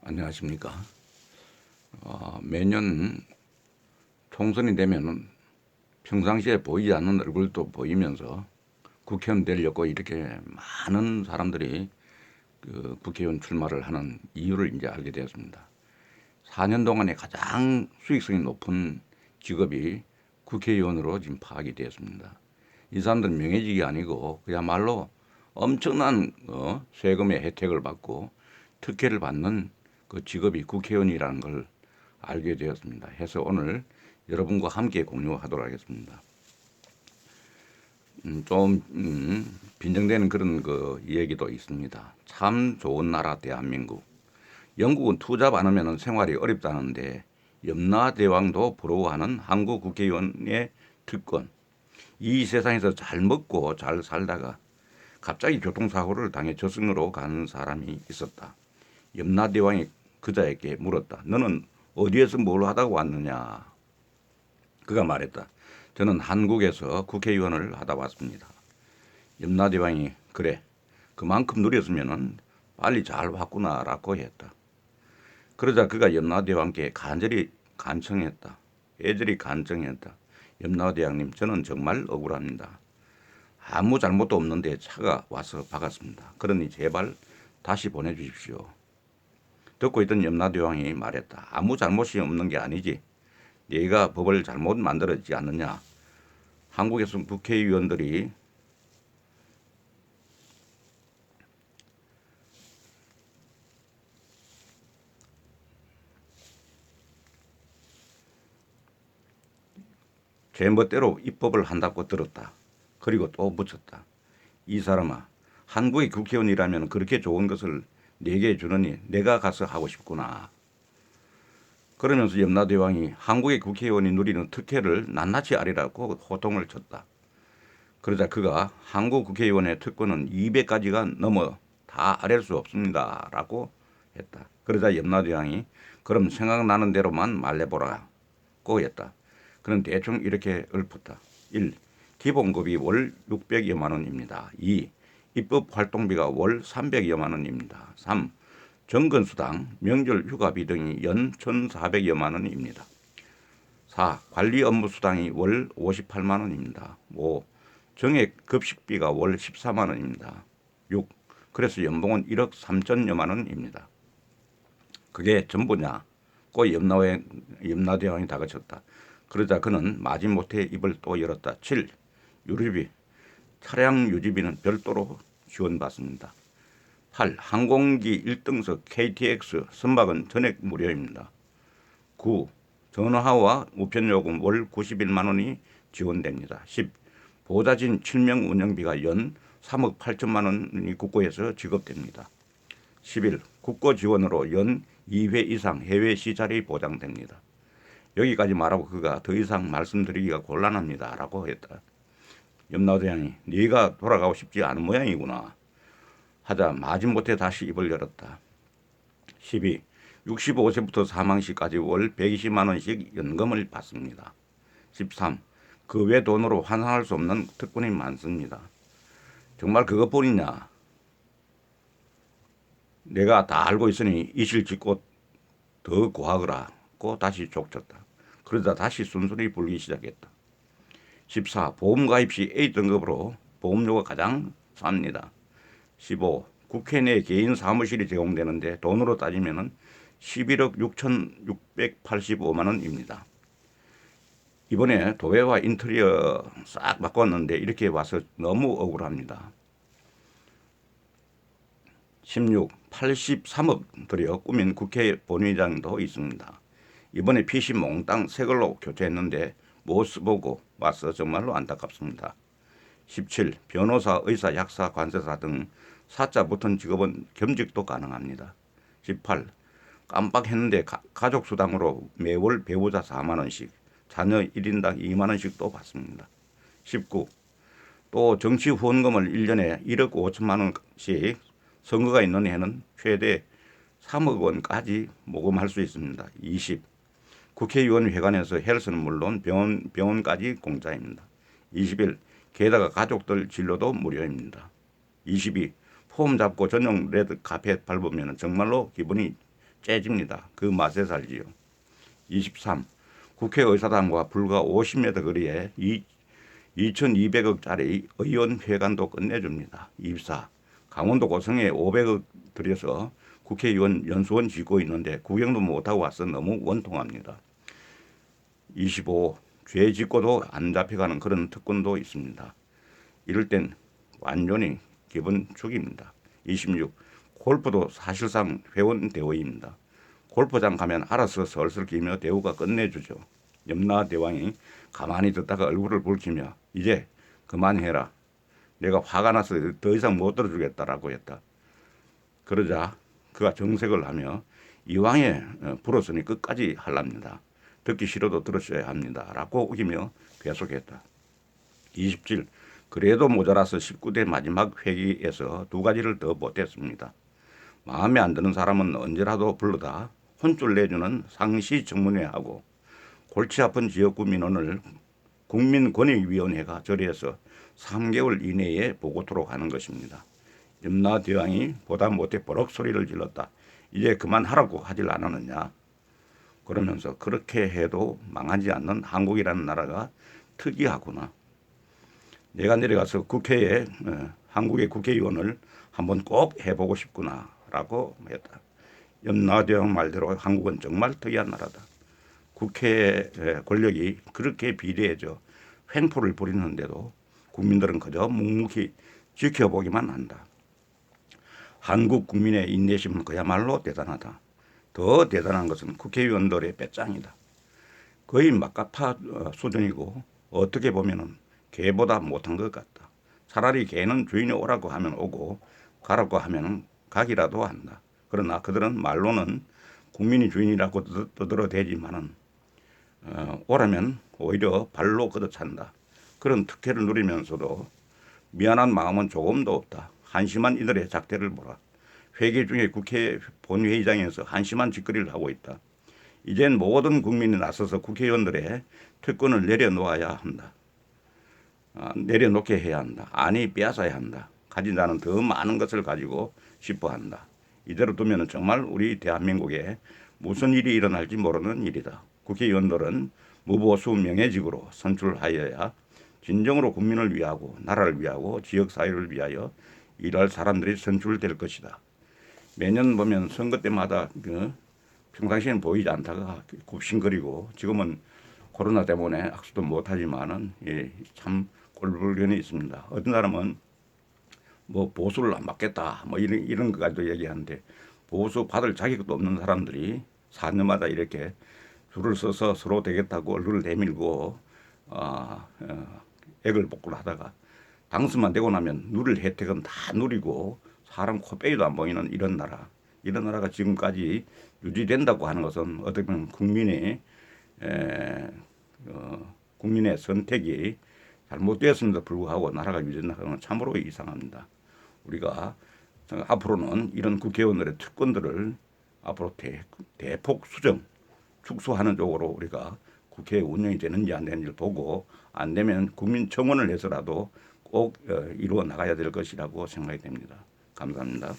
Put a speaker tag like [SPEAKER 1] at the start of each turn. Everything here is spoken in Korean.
[SPEAKER 1] 안녕하십니까. 매년 총선이 되면은 평상시에 보이지 않는 얼굴도 보이면서 국회의원 되려고 이렇게 많은 사람들이 그 국회의원 출마를 하는 이유를 이제 알게 되었습니다. 4년 동안에 가장 수익성이 높은 직업이 국회의원으로 지금 파악이 되었습니다. 이 사람들은 명예직이 아니고 그야말로 엄청난 세금의 혜택을 받고 특혜를 받는 그 직업이 국회의원이라는 걸 알게 되었습니다. 해서 오늘 여러분과 함께 공유하도록 하겠습니다. 좀 빈정되는 그런 그 얘기도 있습니다. 참 좋은 나라 대한민국. 영국은 투자 많으면 생활이 어렵다는데 염라대왕도 부러워하는 한국 국회의원의 특권. 이 세상에서 잘 먹고 잘 살다가 갑자기 교통사고를 당해 저승으로 가는 사람이 있었다. 염라대왕이 그자에게 물었다. 너는 어디에서 뭘 하다가 왔느냐? 그가 말했다. 저는 한국에서 국회의원을 하다 왔습니다. 염라대왕이 그래, 그만큼 누렸으면 빨리 잘 왔구나라고 했다. 그러자 그가 염라대왕께 간절히 간청했다. 애절히 간청했다. 염라대왕님, 저는 정말 억울합니다. 아무 잘못도 없는데 차가 와서 박았습니다. 그러니 제발 다시 보내주십시오. 듣고 있던 염라대왕이 말했다. 아무 잘못이 없는 게 아니지. 네가 법을 잘못 만들었지 않느냐. 한국에서 국회의원들이 제멋대로 입법을 한다고 들었다. 그리고 또 붙였다. 이 사람아, 한국의 국회의원이라면 그렇게 좋은 것을 네게 주느니 내가 가서 하고 싶구나. 그러면서 염라대왕이 한국의 국회의원이 누리는 특혜를 낱낱이 아리라고 호통을 쳤다. 그러자 그가 한국 국회의원의 특권은 200가지가 넘어 다 아랠 수 없습니다. 라고 했다. 그러자 염라대왕이 그럼 생각나는 대로만 말해보라고 했다. 그는 대충 이렇게 읊었다. 1. 기본급이 월 600여만 원입니다. 2. 입법 활동비가 월 300여만 원입니다. 3. 정근수당, 명절 휴가비 등이 연 1,400여만 원입니다. 4. 관리 업무 수당이 월 58만 원입니다. 5. 정액 급식비가 월 14만 원입니다. 6. 그래서 연봉은 1억 3천여만 원입니다. 그게 전부냐고 염라대왕이 다그쳤다. 그러자 그는 마지못해 입을 또 열었다. 7. 유류비, 차량 유지비는 별도로 지원받습니다. 8. 항공기 1등석 KTX 선박은 전액 무료입니다. 9. 전화와 우편요금 월 91만 원이 지원됩니다. 10. 보좌진 7명 운영비가 연 3억 8천만 원이 국고에서 지급됩니다. 11. 국고 지원으로 연 2회 이상 해외 시찰이 보장됩니다. 여기까지 말하고 그가 더 이상 말씀드리기가 곤란합니다. 라고 했다. 염라대왕이 네가 돌아가고 싶지 않은 모양이구나 하자 마지못해 다시 입을 열었다. 12. 65세부터 사망 시까지 월 120만 원씩 연금을 받습니다. 13. 그 외 돈으로 환산할 수 없는 특권이 많습니다. 정말 그것뿐이냐? 내가 다 알고 있으니 이실 짓고 더 구하거라고 다시 족쳤다. 그러다 다시 순순히 불기 시작했다. 14. 보험 가입 시 A등급으로 보험료가 가장 쌉니다. 15. 국회 내 개인 사무실이 제공되는데 돈으로 따지면 11억 6,685만 원입니다. 이번에 도배와 인테리어 싹 바꿨는데 이렇게 와서 너무 억울합니다. 16. 83억 들여 꾸민 국회 본회의장도 있습니다. 이번에 PC 몽땅 새 걸로 교체했는데 못 써보고 와서 정말로 안타깝습니다. 17. 변호사, 의사, 약사, 관세사 등 사자 붙은 직업은 겸직도 가능합니다. 18. 깜빡했는데 가족 수당으로 매월 배우자 4만 원씩, 자녀 1인당 2만 원씩도 받습니다. 19. 또 정치 후원금을 1년에 1억 5천만 원씩, 선거가 있는 해는 최대 3억 원까지 모금할 수 있습니다. 20. 국회의원 회관에서 헬스는 물론 병원까지 공짜입니다. 21. 게다가 가족들 진료도 무료입니다. 22. 폼 잡고 전용 레드 카펫 밟으면 정말로 기분이 째집니다. 그 맛에 살지요. 23. 국회의사당과 불과 50m 거리에 2,200억짜리 의원회관도 끝내줍니다. 24. 강원도 고성에 500억 들여서 국회의원 연수원 짓고 있는데 구경도 못하고 와서 너무 원통합니다. 25. 죄 짓고도 안 잡혀가는 그런 특권도 있습니다. 이럴 땐 완전히 기분 죽입니다. 26. 골프도 사실상 회원 대우입니다. 골프장 가면 알아서 설설 기며 대우가 끝내주죠. 염라 대왕이 가만히 듣다가 얼굴을 붉히며 이제 그만해라. 내가 화가 나서 더 이상 못 들어주겠다라고 했다. 그러자 그가 정색을 하며 이왕에 불었으니 끝까지 하랍니다. 듣기 싫어도 들으셔야 합니다. 라고 우기며 계속했다. 27. 그래도 모자라서 19대 마지막 회기에서 두 가지를 더 못했습니다. 마음에 안 드는 사람은 언제라도 불러다 혼쭐 내주는 상시청문회하고 골치 아픈 지역구 민원을 국민권익위원회가 절에서 3개월 이내에 보고토록 하는 것입니다. 염라대왕이 보다 못해 버럭 소리를 질렀다. 이제 그만하라고 하질 않았느냐. 그러면서 그렇게 해도 망하지 않는 한국이라는 나라가 특이하구나. 내가 내려가서 국회에 한국의 국회의원을 한번 꼭 해보고 싶구나 라고 했다. 염라대왕 말대로 한국은 정말 특이한 나라다. 국회 권력이 그렇게 비대해져 횡포를 부리는데도 국민들은 그저 묵묵히 지켜보기만 한다. 한국 국민의 인내심은 그야말로 대단하다. 더 대단한 것은 국회의원들의 배짱이다. 거의 막가파 수준이고 어떻게 보면 개보다 못한 것 같다. 차라리 개는 주인이 오라고 하면 오고 가라고 하면 가기라도 한다. 그러나 그들은 말로는 국민이 주인이라고 떠들어대지만은 오라면 오히려 발로 걷어찬다. 그런 특혜를 누리면서도 미안한 마음은 조금도 없다. 한심한 이들의 작태를 보라. 회계 중에 국회 본회의장에서 한심한 짓거리를 하고 있다. 이젠 모든 국민이 나서서 국회의원들의 특권을 내려놓아야 한다. 내려놓게 해야 한다. 아니 빼앗아야 한다. 가진 자는 더 많은 것을 가지고 싶어 한다. 이대로 두면 정말 우리 대한민국에 무슨 일이 일어날지 모르는 일이다. 국회의원들은 무보수 명예직으로 선출하여야 진정으로 국민을 위하고 나라를 위하고 지역사회를 위하여 일할 사람들이 선출될 것이다. 매년 보면 선거 때마다 평상시에는 보이지 않다가 굽신거리고 지금은 코로나 때문에 악수도 못하지만은 참 꼴불견이 있습니다. 어떤 사람은 뭐 보수를 안 받겠다 뭐 이런 거 가지고 얘기하는데 보수 받을 자격도 없는 사람들이 4년마다 이렇게 줄을 서서 서로 되겠다고 얼굴을 내밀고 액을 복구를 하다가 당선만 되고 나면 누릴 혜택은 다 누리고 사람 코빼기도 안 보이는 이런 나라가 지금까지 유지된다고 하는 것은 어떻게 보면 국민의 선택이 잘못되었음에도 불구하고 나라가 유지된다는 건 참으로 이상합니다. 우리가 앞으로는 이런 국회의원들의 특권들을 앞으로 대폭 축소하는 쪽으로 우리가 국회 운영이 되는지 안 되는지를 보고 안 되면 국민청원을 해서라도 꼭 이루어 나가야 될 것이라고 생각이 됩니다. 감사합니다.